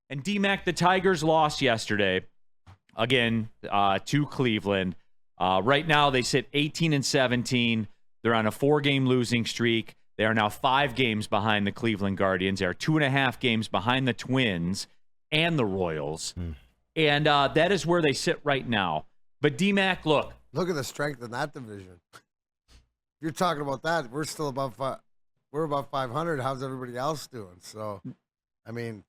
And D-Mac, the Tigers lost yesterday, again, to Cleveland. Right now, they sit 18-17. They're on a 4-game losing streak. They are now 5 games behind the Cleveland Guardians. They are 2.5 games behind the Twins and the Royals. And that is where they sit right now. But D-Mac, look. Look at the strength in that division. If you're talking about that, we're still above we're above 500. How's everybody else doing? So, I mean,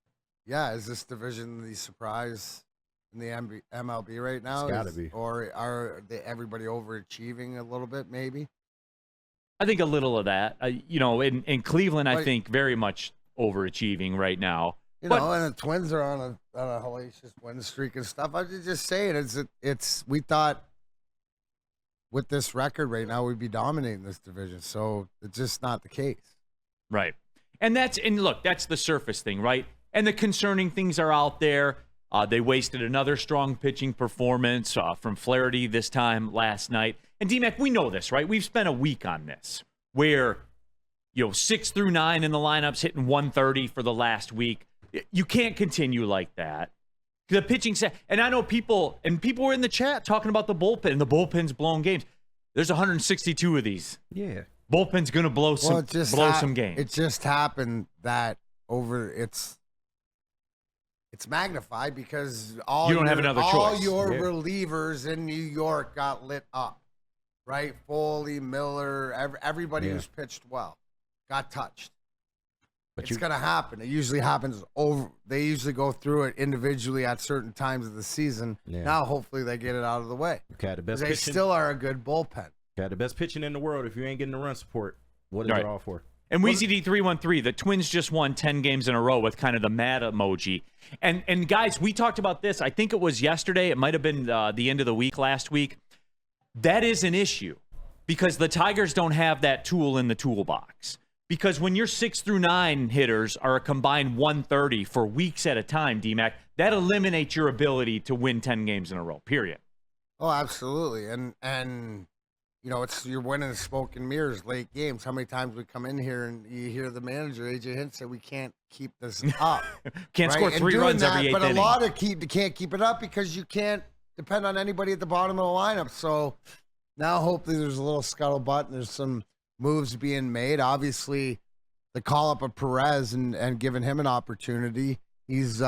yeah, is this division the surprise in the MLB right now? It's got to be. Or are everybody overachieving a little bit, maybe? I think a little of that. In Cleveland, I think very much overachieving right now. And the Twins are on a hellacious win streak and stuff. I was just saying, we thought with this record right now we'd be dominating this division, so it's just not the case. Right. And look, that's the surface thing, right? And the concerning things are out there. They wasted another strong pitching performance from Flaherty this time last night. And D-Mac, we know this, right? We've spent a week on this where, 6 through 9 in the lineups hitting 130 for the last week. You can't continue like that. The pitching set, and I know people were in the chat talking about the bullpen, and the bullpen's blown games. There's 162 of these. Yeah. Bullpen's going to blow some games. It just happened that it's magnified because all your relievers in New York got lit up, right? Foley, Miller, everybody who's pitched well got touched. It's going to happen. It usually happens they usually go through it individually at certain times of the season. Yeah. Now, hopefully, they get it out of the way. Okay, they still are a good bullpen. Okay, the best pitching in the world. If you ain't getting the run support, what is it all for? And WeezyD313, the Twins just won 10 games in a row with kind of the mad emoji. And guys, we talked about this. I think it was yesterday. It might have been the end of the week last week. That is an issue because the Tigers don't have that tool in the toolbox. Because when your 6 through 9 hitters are a combined 130 for weeks at a time, D-Mac, that eliminates your ability to win 10 games in a row, period. Oh, absolutely. And you're winning smoke and mirrors late games. How many times we come in here and you hear the manager, AJ Hint, say we can't keep this up. Can't score 3 runs every 8th inning. But a lot of can't keep it up because you can't depend on anybody at the bottom of the lineup. So now hopefully there's a little scuttlebutt and there's some moves being made. Obviously, the call up of Perez and giving him an opportunity. He's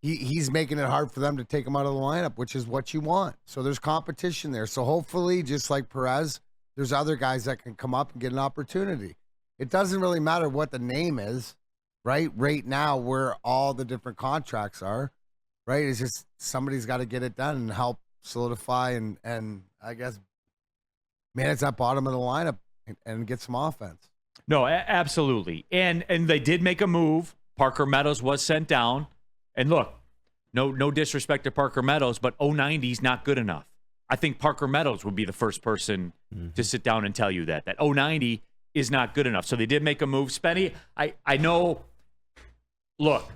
he's making it hard for them to take him out of the lineup, which is what you want. So there's competition there. So hopefully, just like Perez, there's other guys that can come up and get an opportunity. It doesn't really matter what the name is, right? Right now, where all the different contracts are, right? It's just somebody's got to get it done and help solidify and I guess manage that bottom of the lineup and get some offense. No, absolutely. And they did make a move. Parker Meadows was sent down. And look, no disrespect to Parker Meadows, but 090 is not good enough. I think Parker Meadows would be the first person to sit down and tell you that 090 is not good enough. So they did make a move. Spenny, I know, look,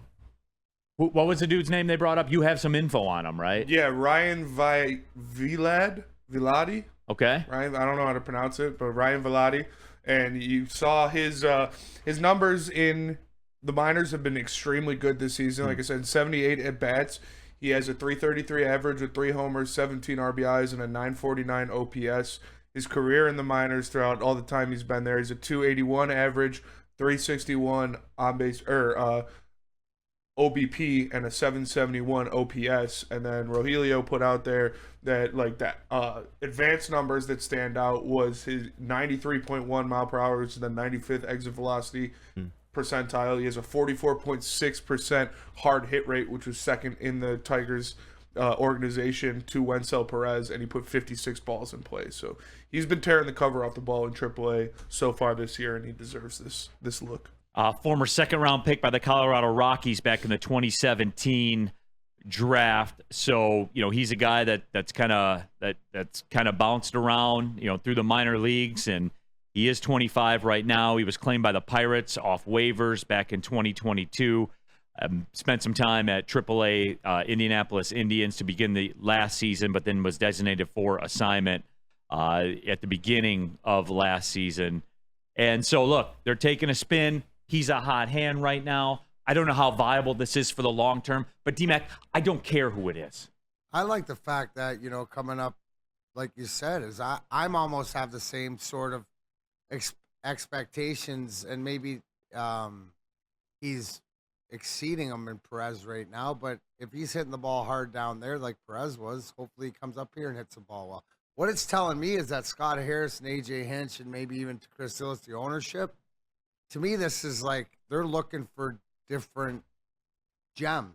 what was the dude's name they brought up? You have some info on him, right? Yeah, Ryan Viladi. Okay. Ryan, I don't know how to pronounce it, but Ryan Viladi. And you saw his numbers in the minors have been extremely good this season. Like I said, 78 at-bats. He has a 333 average with 3 homers, 17 RBIs, and a 949 OPS. His career in the minors throughout all the time he's been there, he's a 281 average, 361 on-base OBP, and a 771 OPS. And then Rogelio put out there that advanced numbers that stand out was his 93.1 mile per hour, which is the 95th exit velocity percentile. He has a 44.6% hard hit rate, which was second in the Tigers organization to Wencel Perez, and he put 56 balls in play. So he's been tearing the cover off the ball in AAA so far this year, and he deserves this look. Former second-round pick by the Colorado Rockies back in the 2017 draft. So he's a guy that's kind of bounced around through the minor leagues, and he is 25 right now. He was claimed by the Pirates off waivers back in 2022. Spent some time at AAA Indianapolis Indians to begin the last season, but then was designated for assignment at the beginning of last season. And so, look, they're taking a spin. He's a hot hand right now. I don't know how viable this is for the long term. But D-Mac, I don't care who it is. I like the fact that, coming up, like you said, is I'm almost have the same sort of expectations, and maybe he's exceeding them in Perez right now. But if he's hitting the ball hard down there like Perez was, hopefully he comes up here and hits the ball well. What it's telling me is that Scott Harris and AJ Hinch, and maybe even to Chris Illis, the ownership, to me, this is like they're looking for different gems,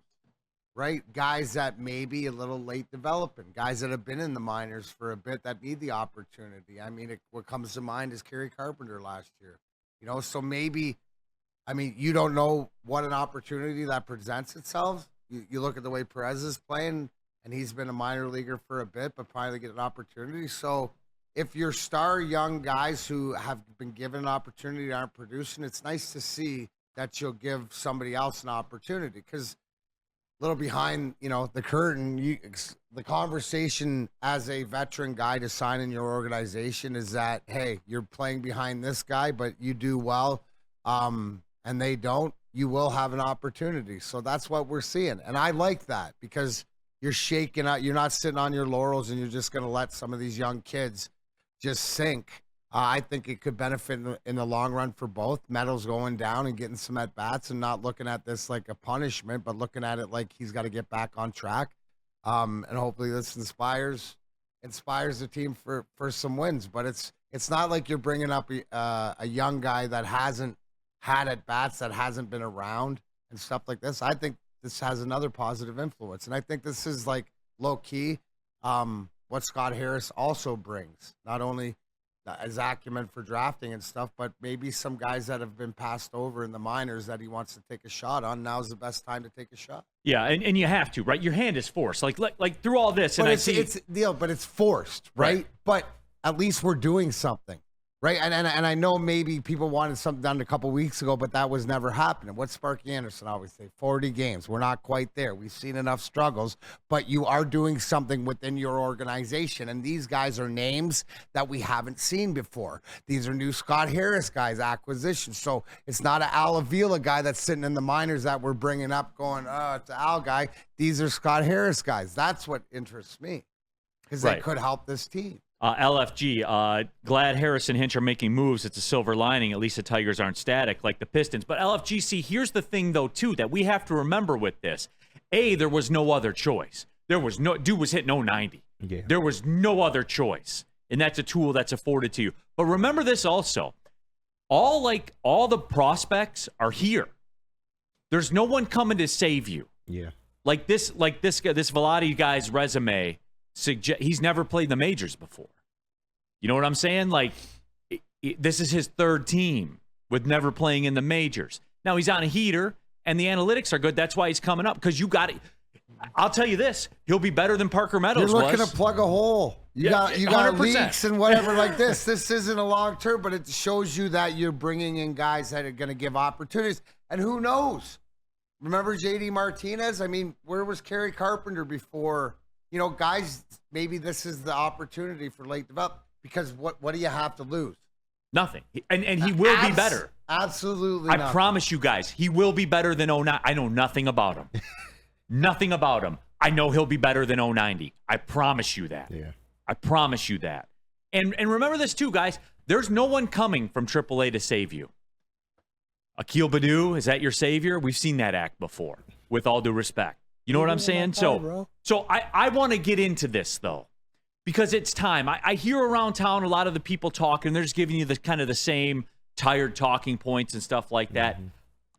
right? Guys that may be a little late developing, guys that have been in the minors for a bit that need the opportunity. I mean, what comes to mind is Kerry Carpenter last year, so maybe, you don't know what an opportunity that presents itself. You look at the way Perez is playing, and he's been a minor leaguer for a bit, but finally get an opportunity. So if your star young guys who have been given an opportunity aren't producing, it's nice to see that you'll give somebody else an opportunity. Because a little behind, the curtain, the conversation as a veteran guy to sign in your organization is that, hey, you're playing behind this guy, but you do well, and they don't, you will have an opportunity. So that's what we're seeing. And I like that, because you're shaking out. You're not sitting on your laurels and you're just going to let some of these young kids just sink. I think it could benefit in the long run for both. Meadows going down and getting some at-bats and not looking at this like a punishment, but looking at it like he's got to get back on track. And hopefully this inspires the team for some wins. But it's not like you're bringing up a young guy that hasn't had at-bats, that hasn't been around and stuff like this. I think this has another positive influence. And I think this is like low-key what Scott Harris also brings. Not only his acumen for drafting and stuff, but maybe some guys that have been passed over in the minors that he wants to take a shot on. Now's the best time to take a shot. Yeah, and you have to, right? Your hand is forced. Like through all this, but it's forced, right? But at least we're doing something. Right, and I know maybe people wanted something done a couple weeks ago, but that was never happening. What's Sparky Anderson always say? 40 games. We're not quite there. We've seen enough struggles, but you are doing something within your organization, and these guys are names that we haven't seen before. These are new Scott Harris guys, acquisitions. So it's not an Al Avila guy that's sitting in the minors that we're bringing up going, oh, it's an Al guy. These are Scott Harris guys. That's what interests me, because they could help this team. LFG, glad Harris and Hinch are making moves. It's a silver lining. At least the Tigers aren't static like the Pistons. But LFGC, here's the thing, though, too, that we have to remember with this. There was no other choice. Dude was hitting 090. Yeah. There was no other choice. And that's a tool that's afforded to you. But remember this also. All the prospects are here. There's no one coming to save you. Yeah. Like this Velati guy's resume he's never played the majors before. You know what I'm saying? Like, this is his third team with never playing in the majors. Now he's on a heater, and the analytics are good. That's why he's coming up, because you got it. I'll tell you this: he'll be better than Parker Meadows. You're looking to plug a hole. You got 100%. Leaks and whatever like this. This isn't a long term, but it shows you that you're bringing in guys that are going to give opportunities. And who knows? Remember JD Martinez? I mean, where was Kerry Carpenter before? Guys, maybe this is the opportunity for late development, because what do you have to lose? Nothing. And he will be better. Absolutely. I promise you guys, he will be better than 09. I know nothing about him. Nothing about him. I know he'll be better than 090. I promise you that. Yeah. I promise you that. And remember this too, guys. There's no one coming from AAA to save you. Akil Baddoo, is that your savior? We've seen that act before, with all due respect. You know what I'm saying? So I want to get into this, though, because it's time. I hear around town a lot of the people talking. They're just giving you the kind of the same tired talking points and stuff like that. Mm-hmm.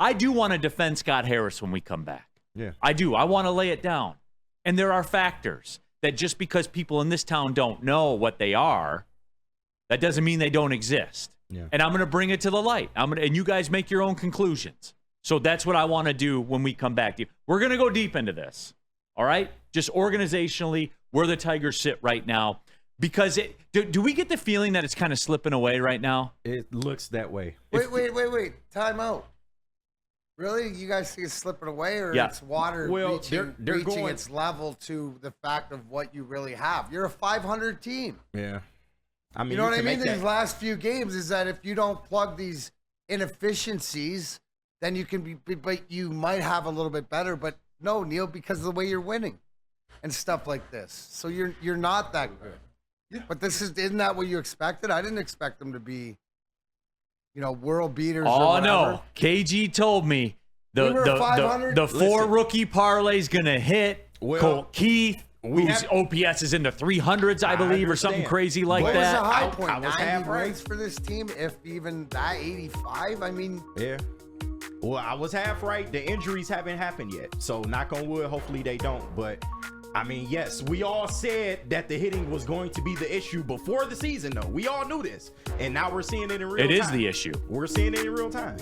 I do want to defend Scott Harris when we come back. Yeah, I do. I want to lay it down. And there are factors that just because people in this town don't know what they are, that doesn't mean they don't exist. Yeah. And I'm going to bring it to the light. And you guys make your own conclusions. So that's what I want to do when we come back to you. We're going to go deep into this, all right? Just organizationally, where the Tigers sit right now. Because do we get the feeling that it's kind of slipping away right now? It looks that way. Wait. Time out. Really? You guys think it's slipping away, or it's water reaching its level to the fact of what you really have? You're a 500 team. Yeah. I mean, you know what I mean? These last few games is that if you don't plug these inefficiencies then you can be, but you might have a little bit better. But no, Neil, because of the way you're winning and stuff like this. So you're not that good. Yeah. But isn't that what you expected? I didn't expect them to be, world beaters. Oh, or whatever. no. KG told me the 4 rookie parlays going to hit. Well, Colt Keith, whose OPS is in the 300s, I believe, or something crazy like What was that. the high I point? was 90 half right. wins for this team, if even that, 85? I mean, Yeah. Well, I was half right. The injuries haven't happened yet. So knock on wood, hopefully they don't. But I mean, yes, we all said that the hitting was going to be the issue before the season, though. We all knew this. And now we're seeing it in real time. It is the issue. We're seeing it in real time.